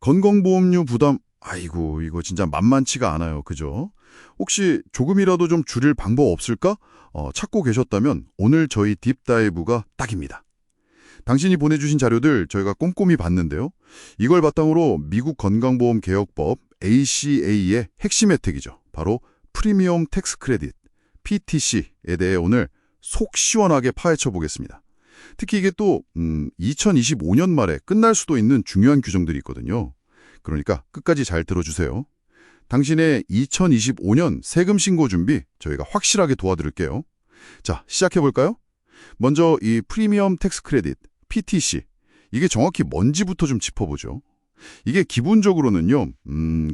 건강보험료 부담, 아이고, 이거 진짜 만만치가 않아요. 그죠? 혹시 조금이라도 좀 줄일 방법 없을까? 찾고 계셨다면 오늘 저희 딥다이브가 딱입니다. 당신이 보내주신 자료들 저희가 꼼꼼히 봤는데요. 이걸 바탕으로 미국 건강보험 개혁법 ACA의 핵심 혜택이죠. 바로 프리미엄 텍스 크레딧, PTC에 대해 오늘 속 시원하게 파헤쳐 보겠습니다. 특히 이게 또 2025년 말에 끝날 수도 있는 중요한 규정들이 있거든요. 그러니까 끝까지 잘 들어주세요. 당신의 2025년 세금 신고 준비 저희가 확실하게 도와드릴게요. 자, 시작해볼까요? 먼저 이 프리미엄 텍스 크레딧, PTC, 이게 정확히 뭔지부터 좀 짚어보죠. 이게 기본적으로는요,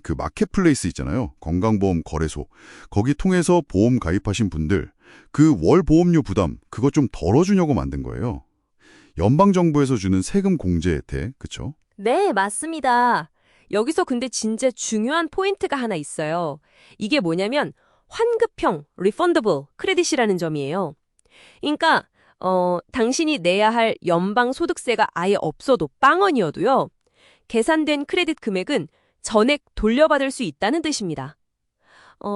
그 마켓플레이스 있잖아요. 건강보험 거래소. 거기 통해서 보험 가입하신 분들, 그 월 보험료 부담, 그거 좀 덜어주려고 만든 거예요. 연방정부에서 주는 세금 공제 혜택, 그쵸? 네, 맞습니다. 여기서 근데 진짜 중요한 포인트가 하나 있어요. 이게 뭐냐면 환급형, refundable 크레딧이라는 점이에요. 그러니까 당신이 내야 할 연방 소득세가 아예 없어도 빵원이어도요. 계산된 크레딧 금액은 전액 돌려받을 수 있다는 뜻입니다.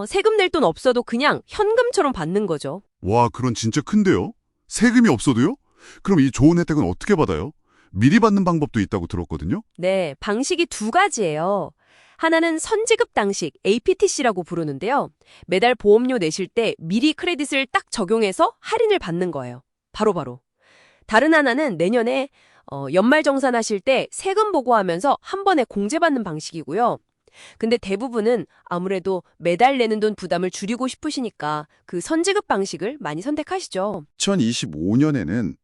세금 낼 돈 없어도 그냥 현금처럼 받는 거죠. 와, 그건 진짜 큰데요? 세금이 없어도요? 그럼 이 좋은 혜택은 어떻게 받아요? 미리 받는 방법도 있다고 들었거든요? 네, 방식이 두 가지예요. 하나는 선지급 당식, APTC라고 부르는데요. 매달 보험료 내실 때 미리 크레딧을 딱 적용해서 할인을 받는 거예요. 바로바로. 다른 하나는 내년에 연말정산하실 때 세금 보고하면서 한 번에 공제받는 방식이고요. 근데 대부분은 아무래도 매달 내는 돈 부담을 줄이고 싶으시니까 그 선지급 방식을 많이 선택하시죠. 2025년에는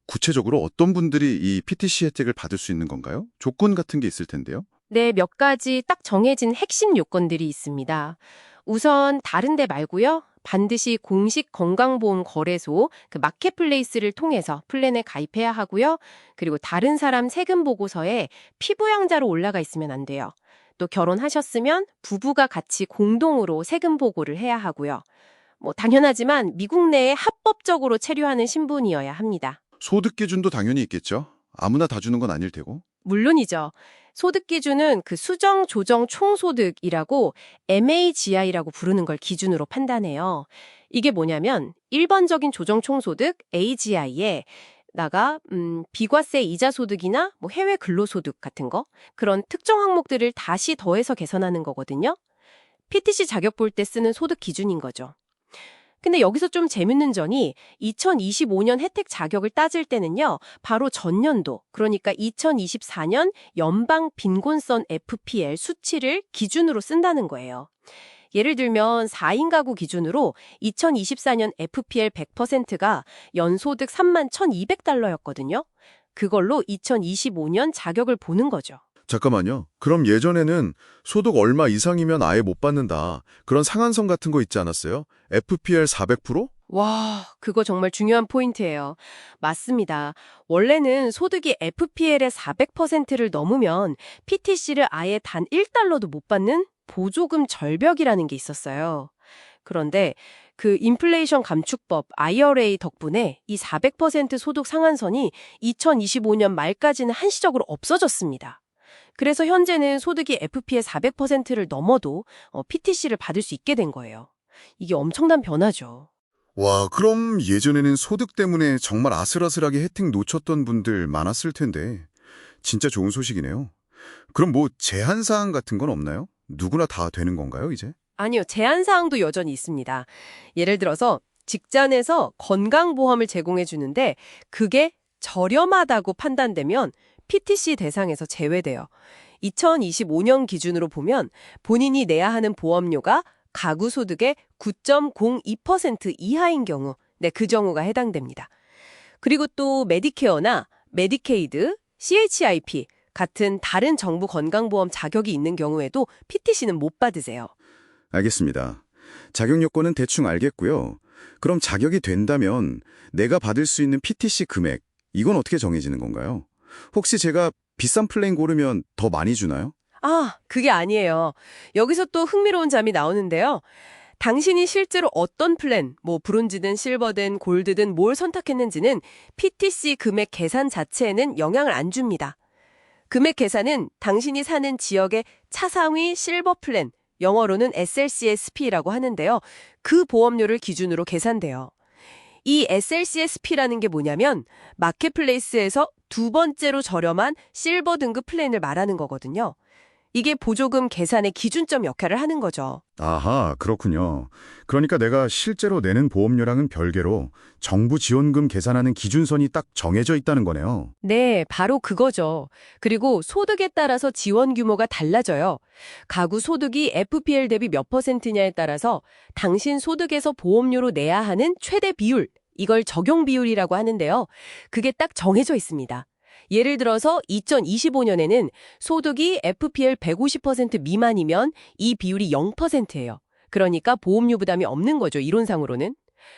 구체적으로 어떤 분들이 이 PTC 혜택을 받을 수 있는 건가요? 조건 같은 게 있을 텐데요. 네, 몇 가지 딱 정해진 핵심 요건들이 있습니다. 우선 다른 데 말고요. 반드시 공식 건강보험 거래소 그 마켓플레이스를 통해서 플랜에 가입해야 하고요. 그리고 다른 사람 세금 보고서에 피부양자로 올라가 있으면 안 돼요. 또 결혼하셨으면 부부가 같이 공동으로 세금 보고를 해야 하고요. 당연하지만 미국 내에 합법적으로 체류하는 신분이어야 합니다. 소득 기준도 당연히 있겠죠. 아무나 다 주는 건 아닐 테고. 물론이죠. 소득 기준은 그 수정 조정 총소득이라고 MAGI라고 부르는 걸 기준으로 판단해요. 이게 뭐냐면 일반적인 조정 총소득 AGI에 나가 비과세 이자 소득이나 해외 근로소득 같은 거 그런 특정 항목들을 다시 더해서 계산하는 거거든요. PTC 자격 볼 때 쓰는 소득 기준인 거죠. 근데 여기서 좀 재밌는 점이 2025년 혜택 자격을 따질 때는요. 바로 전년도, 그러니까 2024년 연방 빈곤선 FPL 수치를 기준으로 쓴다는 거예요. 예를 들면 4인 가구 기준으로 2024년 FPL 100%가 연소득 31,200달러였거든요. 그걸로 2025년 자격을 보는 거죠. 잠깐만요. 그럼 예전에는 소득 얼마 이상이면 아예 못 받는다. 그런 상한선 같은 거 있지 않았어요? FPL 400%? 와, 그거 정말 중요한 포인트예요. 맞습니다. 원래는 소득이 FPL의 400%를 넘으면 PTC를 아예 단 1달러도 못 받는 보조금 절벽이라는 게 있었어요. 그런데 그 인플레이션 감축법 IRA 덕분에 이 400% 소득 상한선이 2025년 말까지는 한시적으로 없어졌습니다. 그래서 현재는 소득이 FP의 400%를 넘어도 PTC를 받을 수 있게 된 거예요. 이게 엄청난 변화죠. 와, 그럼 예전에는 소득 때문에 정말 아슬아슬하게 혜택 놓쳤던 분들 많았을 텐데 진짜 좋은 소식이네요. 그럼 제한사항 같은 건 없나요? 누구나 다 되는 건가요, 이제? 아니요, 제한사항도 여전히 있습니다. 예를 들어서 직장에서 건강보험을 제공해 주는데 그게 저렴하다고 판단되면 PTC 대상에서 제외돼요. 2025년 기준으로 보면 본인이 내야 하는 보험료가 가구 소득의 9.02% 이하인 경우, 네, 그 경우가 해당됩니다. 그리고 또 메디케어나 메디케이드, CHIP 같은 다른 정부 건강보험 자격이 있는 경우에도 PTC는 못 받으세요. 알겠습니다. 자격 요건은 대충 알겠고요. 그럼 자격이 된다면 내가 받을 수 있는 PTC 금액, 이건 어떻게 정해지는 건가요? 혹시 제가 비싼 플랜 고르면 더 많이 주나요? 아, 그게 아니에요. 여기서 또 흥미로운 점이 나오는데요. 당신이 실제로 어떤 플랜, 브론즈든 실버든 골드든 뭘 선택했는지는 PTC 금액 계산 자체에는 영향을 안 줍니다. 금액 계산은 당신이 사는 지역의 차상위 실버 플랜, 영어로는 SLCSP라고 하는데요. 그 보험료를 기준으로 계산돼요. 이 SLCSP라는 게 뭐냐면 마켓플레이스에서 두 번째로 저렴한 실버 등급 플랜을 말하는 거거든요. 이게 보조금 계산의 기준점 역할을 하는 거죠. 아하, 그렇군요. 그러니까 내가 실제로 내는 보험료랑은 별개로 정부 지원금 계산하는 기준선이 딱 정해져 있다는 거네요. 네, 바로 그거죠. 그리고 소득에 따라서 지원 규모가 달라져요. 가구 소득이 FPL 대비 몇 %냐에 따라서 당신 소득에서 보험료로 내야 하는 최대 비율, 이걸 적용 비율이라고 하는데요. 그게 딱 정해져 있습니다. 예를 들어서 2025년에는 소득이 FPL 150% 미만이면 이 비율이 0%예요. 그러니까 보험료 부담이 없는 거죠, 이론상으로는.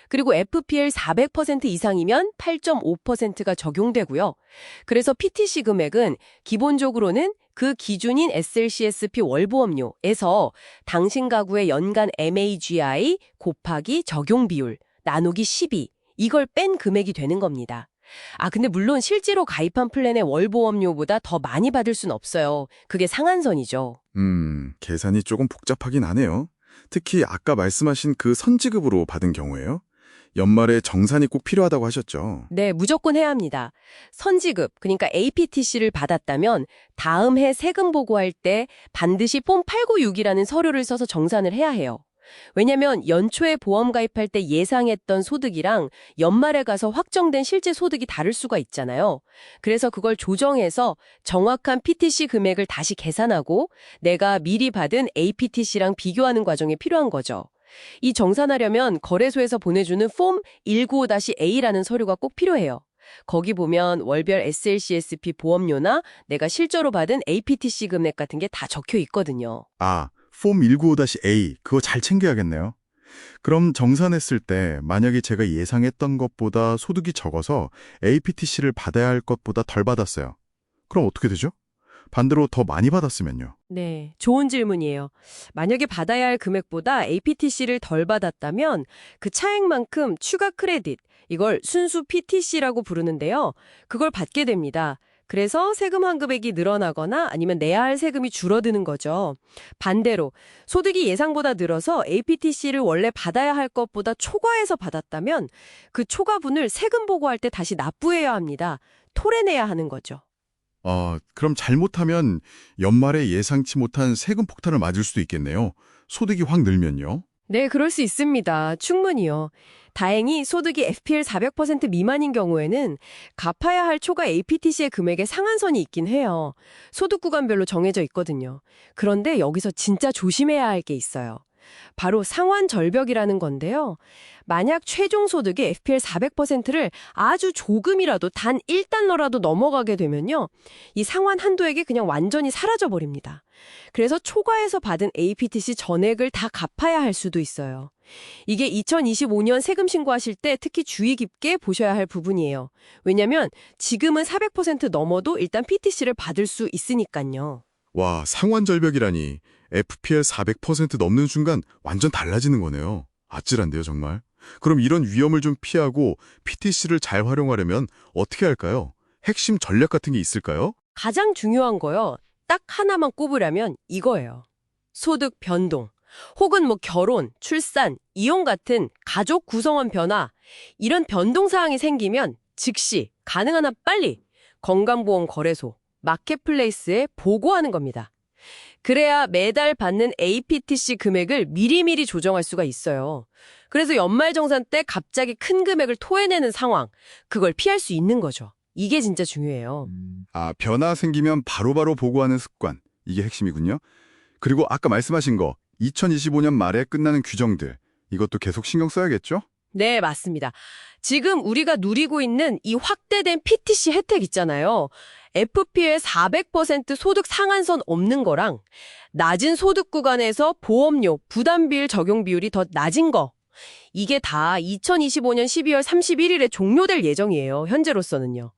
그리고 FPL 400% 이상이면 8.5%가 적용되고요. 그래서 PTC 금액은 기본적으로는 그 기준인 SLCSP 월보험료에서 당신 가구의 연간 MAGI 곱하기 적용 비율 나누기 12, 이걸 뺀 금액이 되는 겁니다. 근데 물론 실제로 가입한 플랜의 월보험료보다 더 많이 받을 순 없어요. 그게 상한선이죠. 계산이 조금 복잡하긴 하네요. 특히 아까 말씀하신 그 선지급으로 받은 경우에요. 연말에 정산이 꼭 필요하다고 하셨죠. 네, 무조건 해야 합니다. 선지급, 그러니까 APTC를 받았다면 다음 해 세금 보고할 때 반드시 폼 896이라는 서류를 써서 정산을 해야 해요. 왜냐면 연초에 보험 가입할 때 예상했던 소득이랑 연말에 가서 확정된 실제 소득이 다를 수가 있잖아요. 그래서 그걸 조정해서 정확한 PTC 금액을 다시 계산하고 내가 미리 받은 APTC랑 비교하는 과정이 필요한 거죠. 이 정산하려면 거래소에서 보내주는 폼 195-A라는 서류가 꼭 필요해요. 거기 보면 월별 SLCSP 보험료나 내가 실제로 받은 APTC 금액 같은 게 다 적혀 있거든요. 폼 195-A, 그거 잘 챙겨야겠네요. 그럼 정산했을 때 만약에 제가 예상했던 것보다 소득이 적어서 APTC를 받아야 할 것보다 덜 받았어요. 그럼 어떻게 되죠? 반대로 더 많이 받았으면요. 네, 좋은 질문이에요. 만약에 받아야 할 금액보다 APTC를 덜 받았다면 그 차액만큼 추가 크레딧, 이걸 순수 PTC라고 부르는데요. 그걸 받게 됩니다. 그래서 세금 환급액이 늘어나거나 아니면 내야 할 세금이 줄어드는 거죠. 반대로 소득이 예상보다 늘어서 APTC를 원래 받아야 할 것보다 초과해서 받았다면 그 초과분을 세금 보고할 때 다시 납부해야 합니다. 토해내야 하는 거죠. 그럼 잘못하면 연말에 예상치 못한 세금 폭탄을 맞을 수도 있겠네요. 소득이 확 늘면요. 네, 그럴 수 있습니다. 충분히요. 다행히 소득이 FPL 400% 미만인 경우에는 갚아야 할 초과 APTC의 금액의 상한선이 있긴 해요. 소득 구간별로 정해져 있거든요. 그런데 여기서 진짜 조심해야 할 게 있어요. 바로 상환 절벽이라는 건데요. 만약 최종 소득의 FPL 400%를 아주 조금이라도 단 1달러라도 넘어가게 되면요. 이 상환 한도액이 그냥 완전히 사라져버립니다. 그래서 초과해서 받은 APTC 전액을 다 갚아야 할 수도 있어요. 이게 2025년 세금 신고하실 때 특히 주의 깊게 보셔야 할 부분이에요. 왜냐면 지금은 400% 넘어도 일단 PTC를 받을 수 있으니까요. 와, 상환 절벽이라니. FPL 400% 넘는 순간 완전 달라지는 거네요. 아찔한데요, 정말. 그럼 이런 위험을 좀 피하고 PTC를 잘 활용하려면 어떻게 할까요? 핵심 전략 같은 게 있을까요? 가장 중요한 거요. 딱 하나만 꼽으라면 이거예요. 소득 변동. 혹은 결혼, 출산, 이혼 같은 가족 구성원 변화. 이런 변동 사항이 생기면 즉시 가능한 한 빨리 건강보험 거래소, 마켓플레이스에 보고하는 겁니다. 그래야 매달 받는 APTC 금액을 미리미리 조정할 수가 있어요. 그래서 연말정산 때 갑자기 큰 금액을 토해내는 상황, 그걸 피할 수 있는 거죠. 이게 진짜 중요해요. 변화 생기면 바로바로 보고하는 습관. 이게 핵심이군요. 그리고 아까 말씀하신 거, 2025년 말에 끝나는 규정들. 이것도 계속 신경 써야겠죠? 네, 맞습니다. 지금 우리가 누리고 있는 이 확대된 PTC 혜택 있잖아요. FP의 400% 소득 상한선 없는 거랑 낮은 소득 구간에서 보험료, 부담비율 적용 비율이 더 낮은 거. 이게 다 2025년 12월 31일에 종료될 예정이에요. 현재로서는요.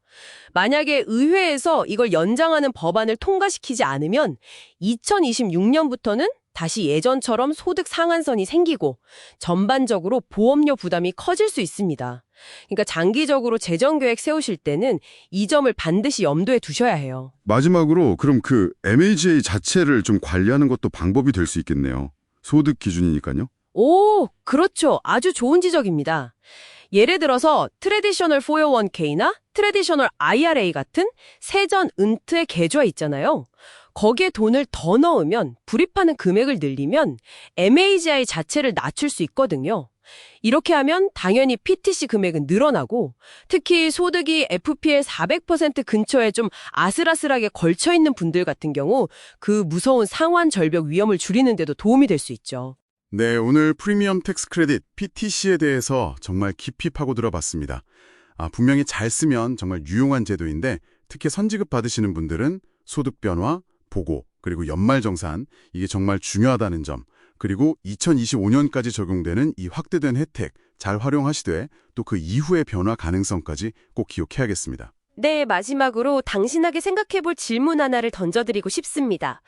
만약에 의회에서 이걸 연장하는 법안을 통과시키지 않으면 2026년부터는 다시 예전처럼 소득 상한선이 생기고 전반적으로 보험료 부담이 커질 수 있습니다. 그러니까 장기적으로 재정 계획 세우실 때는 이 점을 반드시 염두에 두셔야 해요. 마지막으로 그럼 그 MAGA 자체를 좀 관리하는 것도 방법이 될 수 있겠네요. 소득 기준이니까요. 오, 그렇죠. 아주 좋은 지적입니다. 예를 들어서 트래디셔널 401k나 트래디셔널 IRA 같은 세전 은퇴 계좌 있잖아요. 거기에 돈을 더 넣으면 불입하는 금액을 늘리면 MAGI 자체를 낮출 수 있거든요. 이렇게 하면 당연히 PTC 금액은 늘어나고 특히 소득이 FP의 400% 근처에 좀 아슬아슬하게 걸쳐있는 분들 같은 경우 그 무서운 상환 절벽 위험을 줄이는 데도 도움이 될 수 있죠. 네, 오늘 프리미엄 텍스 크레딧 PTC에 대해서 정말 깊이 파고들어 봤습니다. 분명히 잘 쓰면 정말 유용한 제도인데 특히 선지급 받으시는 분들은 소득 변화, 보고, 그리고 연말정산 이게 정말 중요하다는 점, 그리고 2025년까지 적용되는 이 확대된 혜택 잘 활용하시되 또 그 이후의 변화 가능성까지 꼭 기억해야겠습니다. 네, 마지막으로 당신에게 생각해볼 질문 하나를 던져드리고 싶습니다.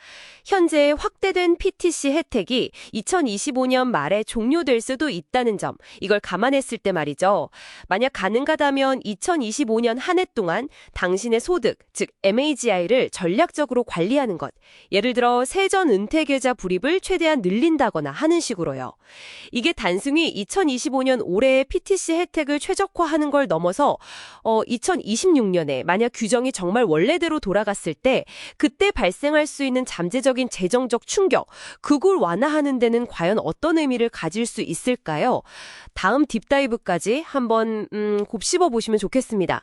현재 확대된 PTC 혜택이 2025년 말에 종료될 수도 있다는 점, 이걸 감안했을 때 말이죠. 만약 가능하다면 2025년 한 해 동안 당신의 소득, 즉 MAGI를 전략적으로 관리하는 것, 예를 들어 세전 은퇴계좌 불입을 최대한 늘린다거나 하는 식으로요. 이게 단순히 2025년 올해의 PTC 혜택을 최적화하는 걸 넘어서 2026년에 만약 규정이 정말 원래대로 돌아갔을 때 그때 발생할 수 있는 잠재적인 재정적 충격, 그걸 완화하는 데는 과연 어떤 의미를 가질 수 있을까요? 다음 딥다이브까지 한번 곱씹어 보시면 좋겠습니다.